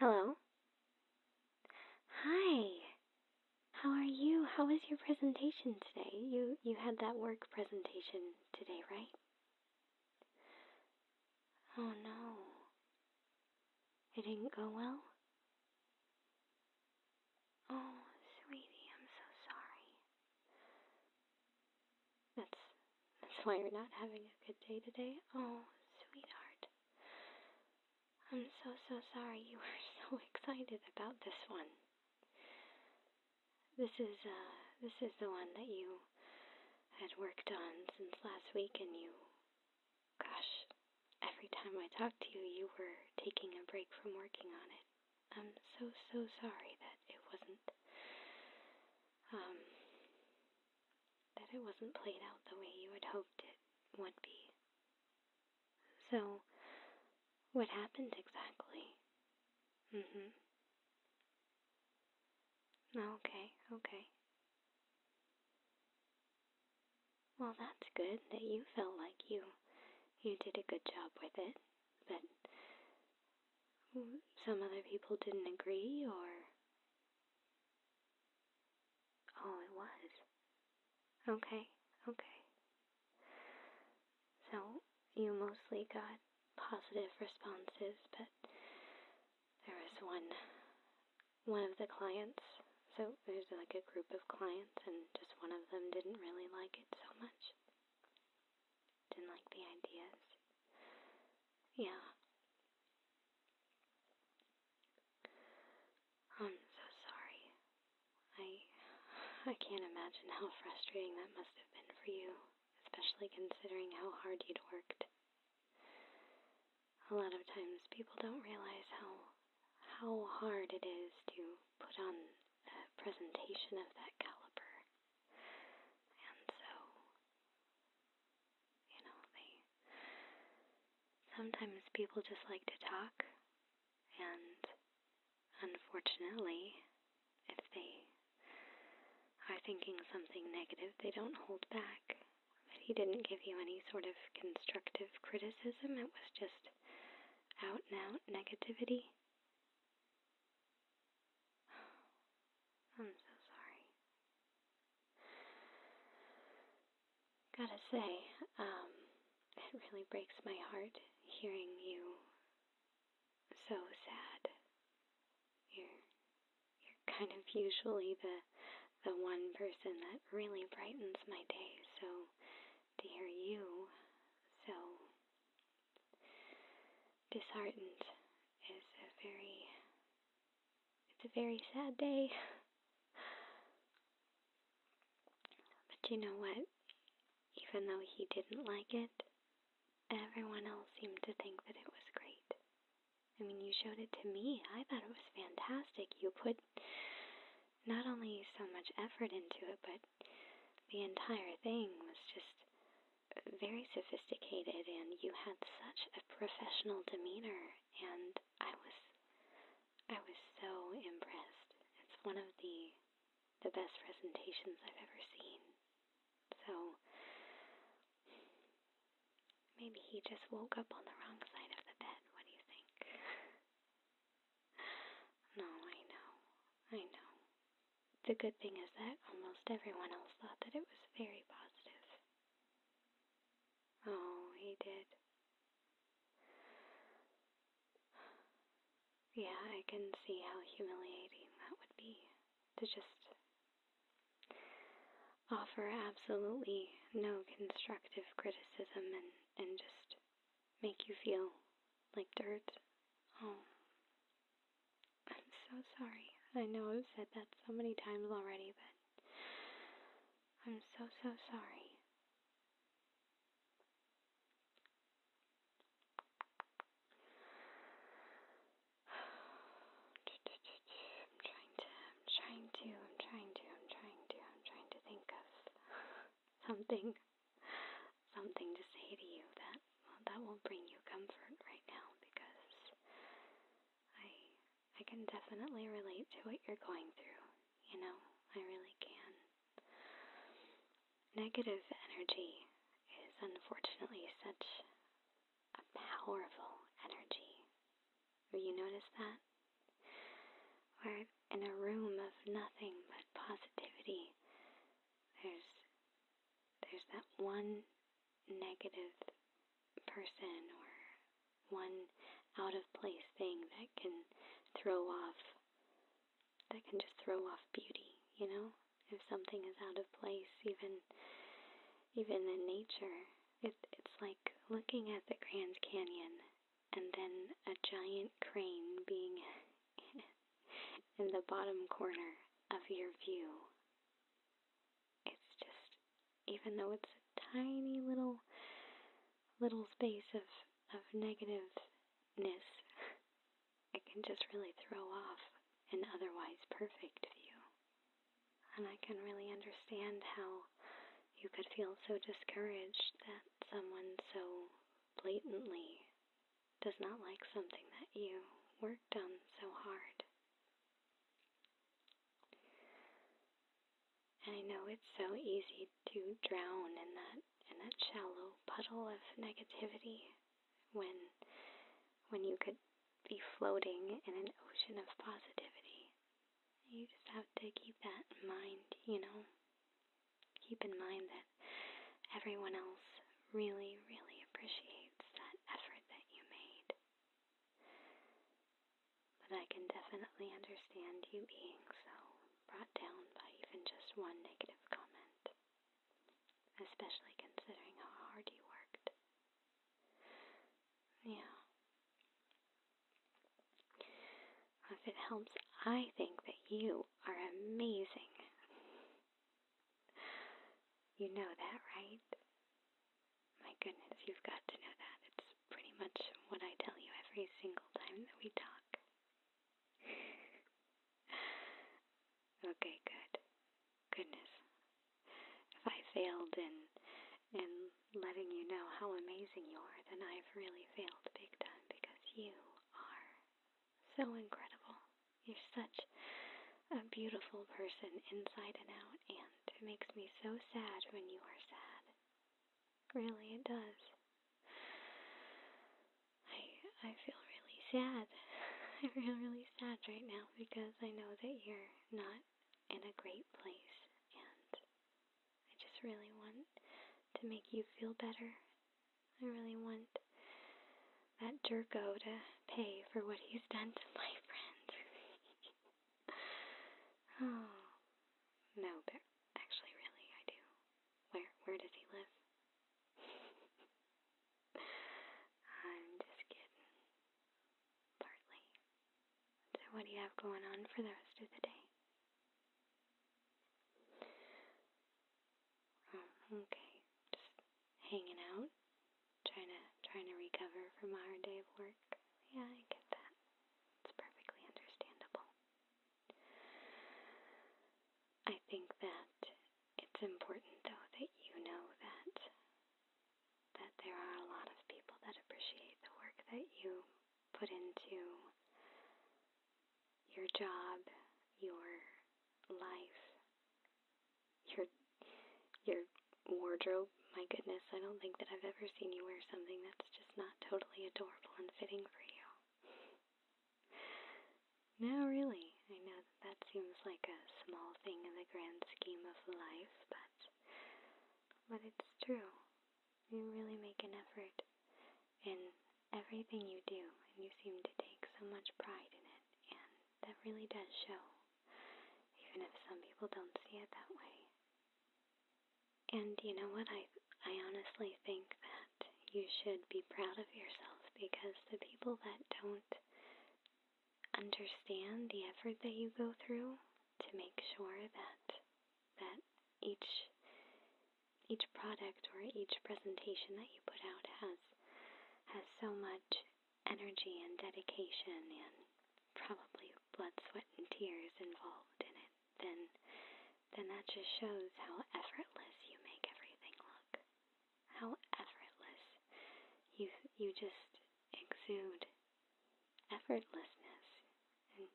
Hello. Hi. How are you? How was your presentation today? You had that work presentation today, right? Oh no. It didn't go well? Oh, sweetie, I'm so sorry. That's why you're not having a good day today? Oh, sweetheart. I'm so sorry you were so excited about this one. This is the one that you had worked on since last week, and gosh, every time I talked to you, you were taking a break from working on it. I'm so sorry that it wasn't played out the way you had hoped it would be. So, what happened exactly? Okay. Well, that's good that you felt like you did a good job with it, but some other people didn't agree, or... Oh, it was. Okay. So, you mostly got positive responses, but there was one of the clients, so there's like a group of clients, and just one of them didn't really like it so much. Didn't like the ideas. Yeah. I'm so sorry. I can't imagine how frustrating that must have been for you, especially considering how hard you'd worked. A lot of times people don't realize how hard it is to put on a presentation of that caliber. And so, sometimes people just like to talk, and unfortunately, if they are thinking something negative, they don't hold back. But he didn't give you any sort of constructive criticism. It was just out-and-out negativity. I'm so sorry. Gotta say, it really breaks my heart hearing you so sad. You're kind of usually the one person that really brightens my day, so to hear you so disheartened is it's a very sad day. But you know what? Even though he didn't like it, everyone else seemed to think that it was great. I mean, you showed it to me. I thought it was fantastic. You put not only so much effort into it, but the entire thing was just very sophisticated, and you had such a professional demeanor, and I was so impressed. It's one of the best presentations I've ever seen. So maybe he just woke up on the wrong side of the bed. What do you think? No, I know. The good thing is that almost everyone else thought that it was very positive. Oh, he did. Yeah, I can see how humiliating that would be, to just offer absolutely no constructive criticism and just make you feel like dirt. Oh, I'm so sorry. I know I've said that so many times already, but I'm so sorry. I'm trying to think of something to say to you that will bring you comfort right now, because I can definitely relate to what you're going through. I really can. Negative energy is unfortunately such a powerful energy. Have you noticed that? where in a room of nothing but positivity, there's that one negative person or one out of place thing that can just throw off beauty, you know? If something is out of place, even in nature, it's like looking at the Grand Canyon and then a giant crane being in the bottom corner of your view. It's just, even though it's a tiny little space of negativeness, it can just really throw off an otherwise perfect view. And I can really understand how you could feel so discouraged that someone so blatantly does not like something that you worked on so hard. And I know it's so easy to drown in that shallow puddle of negativity when you could be floating in an ocean of positivity. You just have to keep that in mind, you know. Keep in mind that everyone else really, really appreciates that effort that you made. But I can definitely understand you being so brought down by even just one negative comment, especially considering how hard you worked. Yeah. If it helps, I think that you are amazing. You know that, right? My goodness, you've got to know that. It's pretty much what I tell you every single time that we talk. Okay, good. Goodness. If I failed in letting you know how amazing you are, then I've really failed big time, because you are so incredible. You're such a beautiful person inside and out, and it makes me so sad when you are sad. Really, it does. I feel really sad. I feel really sad right now because I know that you're not in a great place, and I just really want to make you feel better. I really want that jerko to pay for what he's done to my friend. Oh, no, but actually, really, I do. Where does he live? I'm just kidding. Partly. So what do you have going on for the rest of the day? Oh, okay. Just hanging out, trying to recover from a hard day of work. Yeah, I get that. It's perfectly understandable. I think that it's important, though, that you know that there are a lot of people that appreciate the work that you put into your job, your life, your wardrobe. My goodness, I don't think that I've ever seen you wear something that's just not totally adorable and fitting for you. No, really. I know that seems like a small thing in the grand scheme of life, but it's true. You really make an effort in everything you do, and you seem to take so much pride in it, and that really does show, even if some people don't see it that way. And you know what? I honestly think that you should be proud of yourself, because the people that don't understand the effort that you go through to make sure that each product or each presentation that you put out has so much energy and dedication and probably blood, sweat, and tears involved in it, then that just shows how effortless you make everything look. How effortless. You just exude effortlessness. And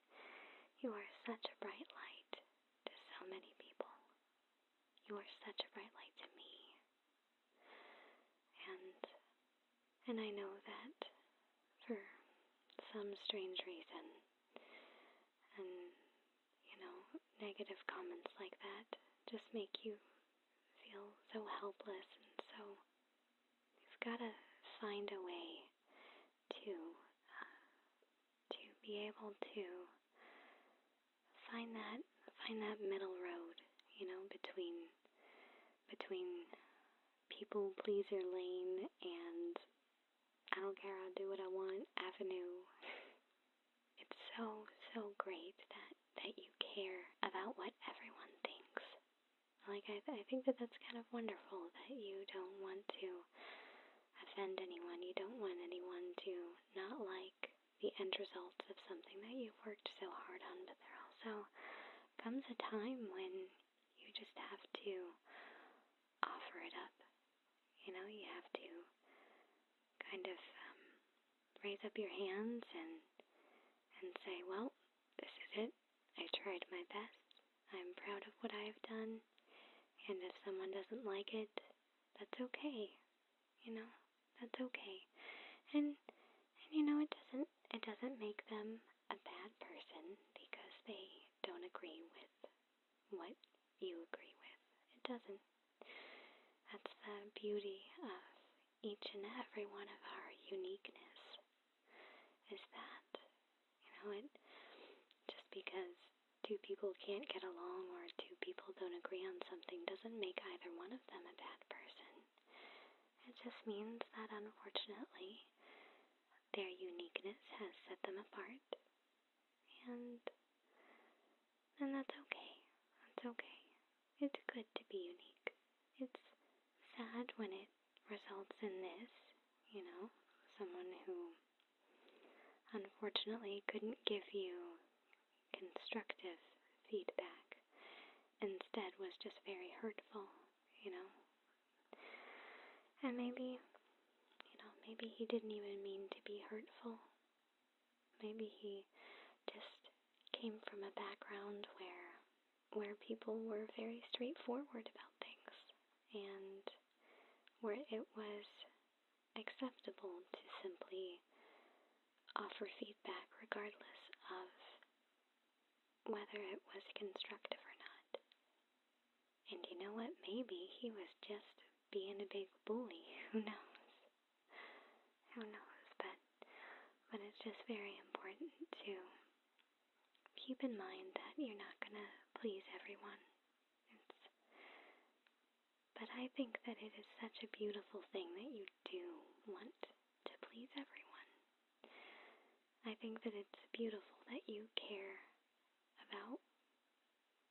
you are such a bright light to so many people. You are such a bright light to me. And I know that for some strange reason, and negative comments like that just make you feel so helpless, and so you've got to find a way to be able to find that middle road, between people pleaser lane and I don't care, I'll do what I want avenue. It's so great that you care about what everyone thinks. Like, I think that that's kind of wonderful, that you don't want to offend anyone. You don't want anyone to not like the end results of something that you've worked so hard on, but there also comes a time when you just have to offer it up. You have to kind of raise up your hands and say, well, this is it. I tried my best. I'm proud of what I've done. And if someone doesn't like it, that's okay. That's okay. And it doesn't make them a bad person because they don't agree with what you agree with. It doesn't. That's the beauty of each and every one of our uniqueness, is that, just because two people can't get along or two people don't agree on something doesn't make either one of them a bad person. It just means that, unfortunately, their uniqueness has set them apart, and that's okay. That's okay. It's good to be unique. It's sad when it results in this, someone who unfortunately couldn't give you constructive feedback, instead was just very hurtful, and maybe he didn't even mean to be hurtful. Maybe he just came from a background where people were very straightforward about things, and where it was acceptable to simply offer feedback regardless of whether it was constructive or not. And you know what? Maybe he was just being a big bully. Who knows? But it's just very important to keep in mind that you're not going to please everyone. But I think that it is such a beautiful thing that you do want to please everyone. I think that it's beautiful that you care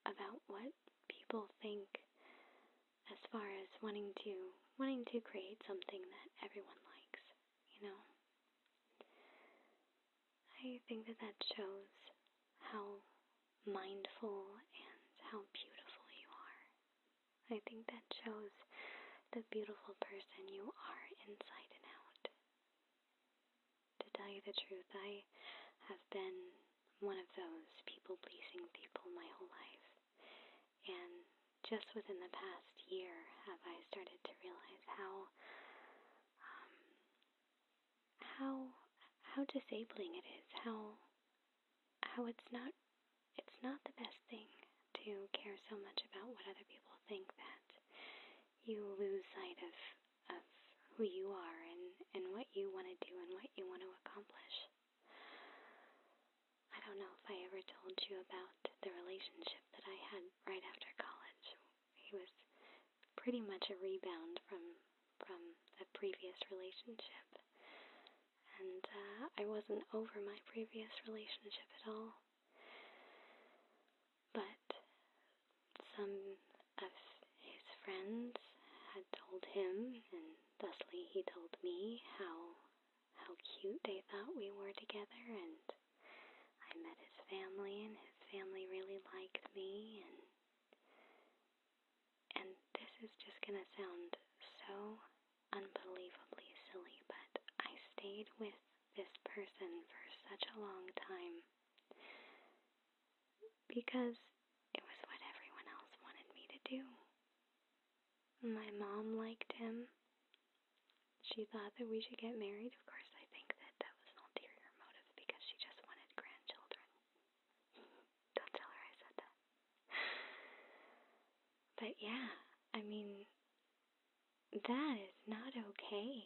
about what people think, as far as wanting to create something that everyone likes, I think that shows how mindful and how beautiful you are. I think that shows the beautiful person you are inside and out. To tell you the truth, I have been one of those people-pleasing people my whole life. And just within the past year have I started to realize how disabling it is, how it's not the best thing to care so much about what other people think that you lose sight of who you are and what you want to do and what you want to accomplish. I don't know if I ever told you about the relationship that I had right after college. He was pretty much a rebound from a previous relationship. And I wasn't over my previous relationship at all. But some of his friends had told him, and thusly he told me, how cute they thought we were together, and I met his family, and his family really liked me, and this is just gonna sound so unbelievably silly, but I stayed with this person for such a long time because it was what everyone else wanted me to do. My mom liked him. She thought that we should get married. Of course, I think that was an ulterior motive because she just wanted grandchildren. Don't tell her I said that. But yeah, I mean, that is not okay.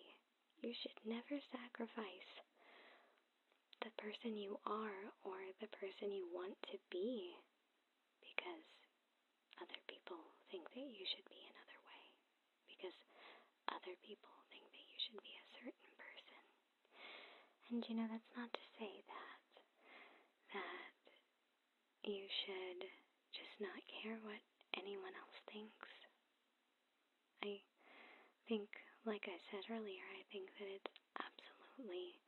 You should never sacrifice the person you are or the person you want to be because other people think that you should be another way. Because other people think that you should be a certain person. And that's not to say that you should just not care what anyone else thinks. I think, like I said earlier, I think that it's absolutely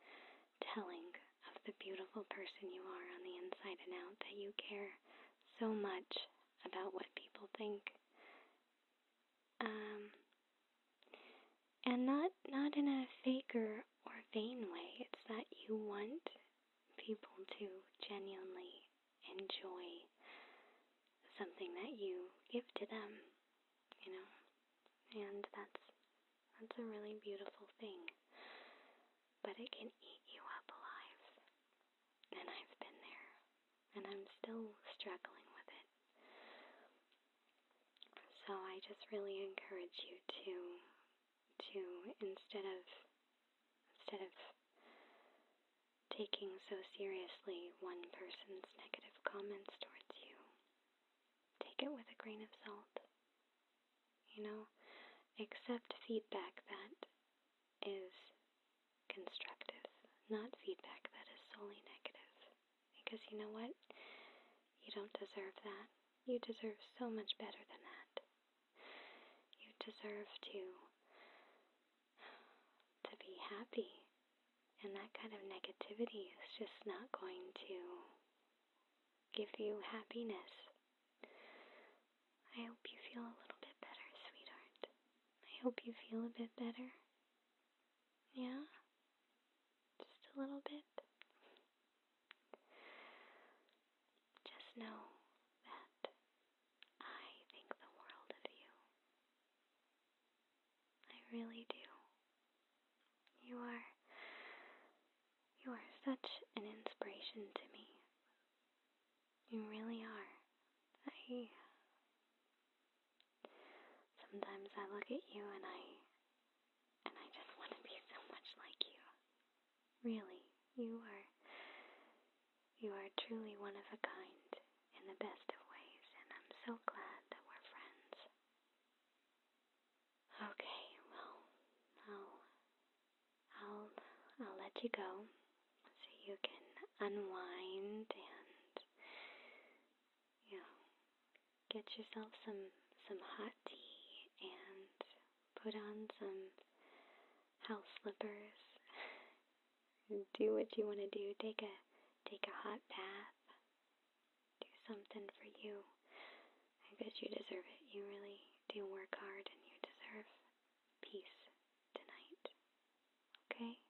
telling of the beautiful person you are on the inside and out that you care so much about what people think. And not in a fake or vain way. It's that you want people to genuinely enjoy something that you give to them, and that's a really beautiful thing. But it can eat you up alive. And I've been there. And I'm still struggling with it. So I just really encourage you to instead of taking so seriously one person's negative comments towards you, take it with a grain of salt. Accept feedback that is constructive, not feedback that is solely negative. Because you know what? You don't deserve that. You deserve so much better than that. You deserve to be happy. And that kind of negativity is just not going to give you happiness. I hope you feel a little bit better, sweetheart. I hope you feel a bit better. Yeah? Just a little bit. Just know that I think the world of you. I really do. You are such an inspiration to me. You really are. Sometimes I look at you and I just want to be so much like you. Really, you are truly one of a kind in the best of ways, and I'm so glad that we're friends. Okay, well, I'll let you go so you can unwind and get yourself some hot tea and put on some house slippers. Do what you want to do. Take a hot bath. Do something for you. I bet you deserve it. You really do work hard and you deserve peace tonight. Okay?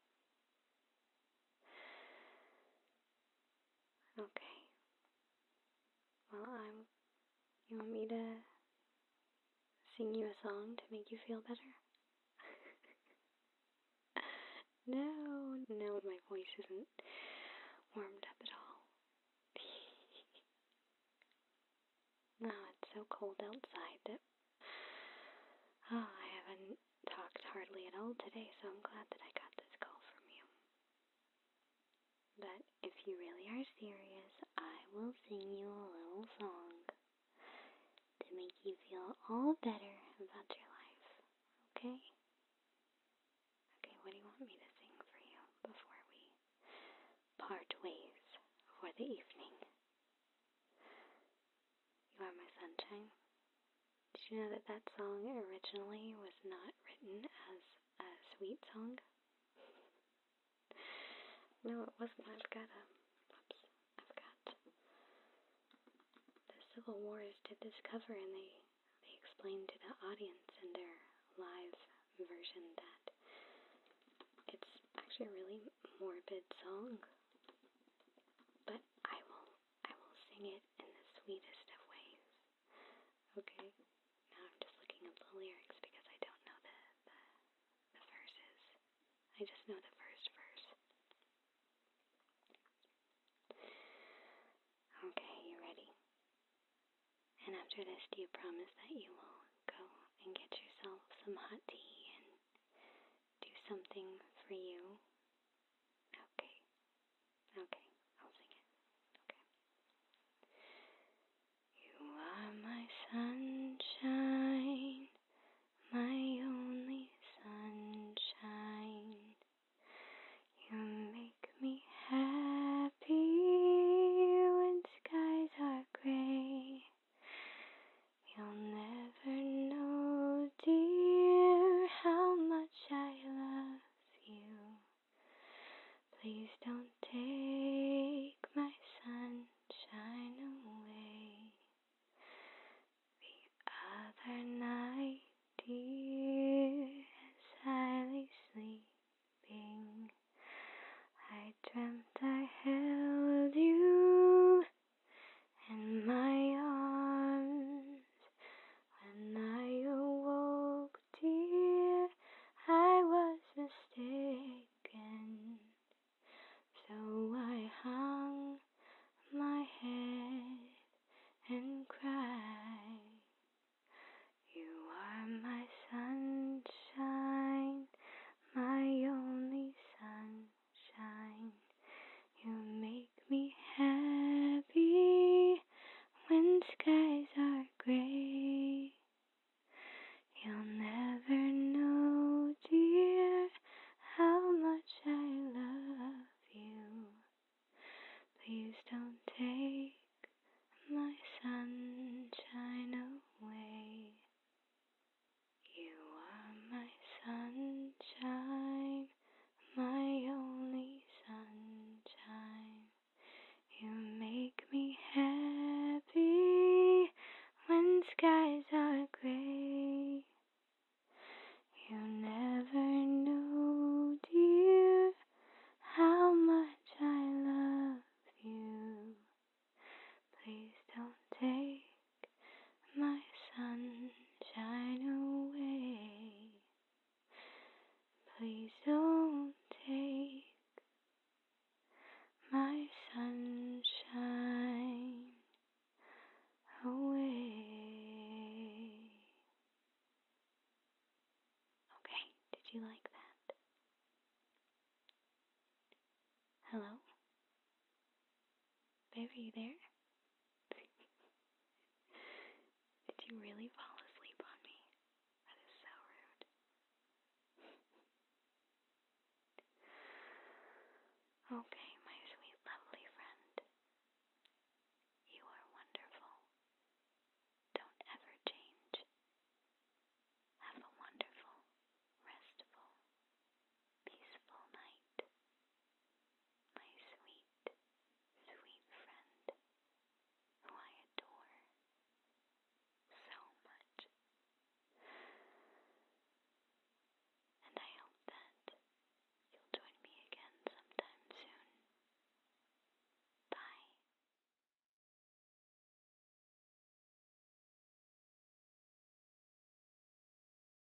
Okay. Well, you want me to sing you a song to make you feel better? No, my voice isn't warmed up at all. No, it's so cold outside that I haven't talked hardly at all today, so I'm glad that I got this call from you. But if you really are serious, I will sing you a little song to make you feel all better about your life. Okay? Okay, what do you want me to sing for you before we part ways for the evening? You Are My Sunshine. Did you know that song originally was not written as a sweet song? No, it wasn't. I've got the Civil Wars did this cover, and they explained to the audience in their live version that it's actually a really morbid song, but I will sing it in the sweetest of ways. Okay? Now I'm just looking up the lyrics because I don't know the verses. I just know the first verse. Okay, you ready? And after this, do you promise that you will go and get yourself some hot tea and do something for you? Okay. Okay, I'll sing it. Okay. You are my sunshine, my only sunshine. You make me happy when skies are gray. You'll never know, dear, how much I love you. Please don't take my sunshine away. The other night, dear, as I lay sleeping, I dreamt I held you in my arms. When I awoke, dear, I was mistaken. So I hung my head and cried. You are my sunshine, my only sunshine. You make me happy when skies are gray. You'll never know, dear, how much I love you. Please don't take my sunshine away. You are my sunshine, my only sunshine. You make me happy when skies are gray. You never know, dear, how much I love you. Please don't take my sunshine away. Please don't take my sunshine away. Okay, did you like that? Hello? Babe, are you there? Did you really fall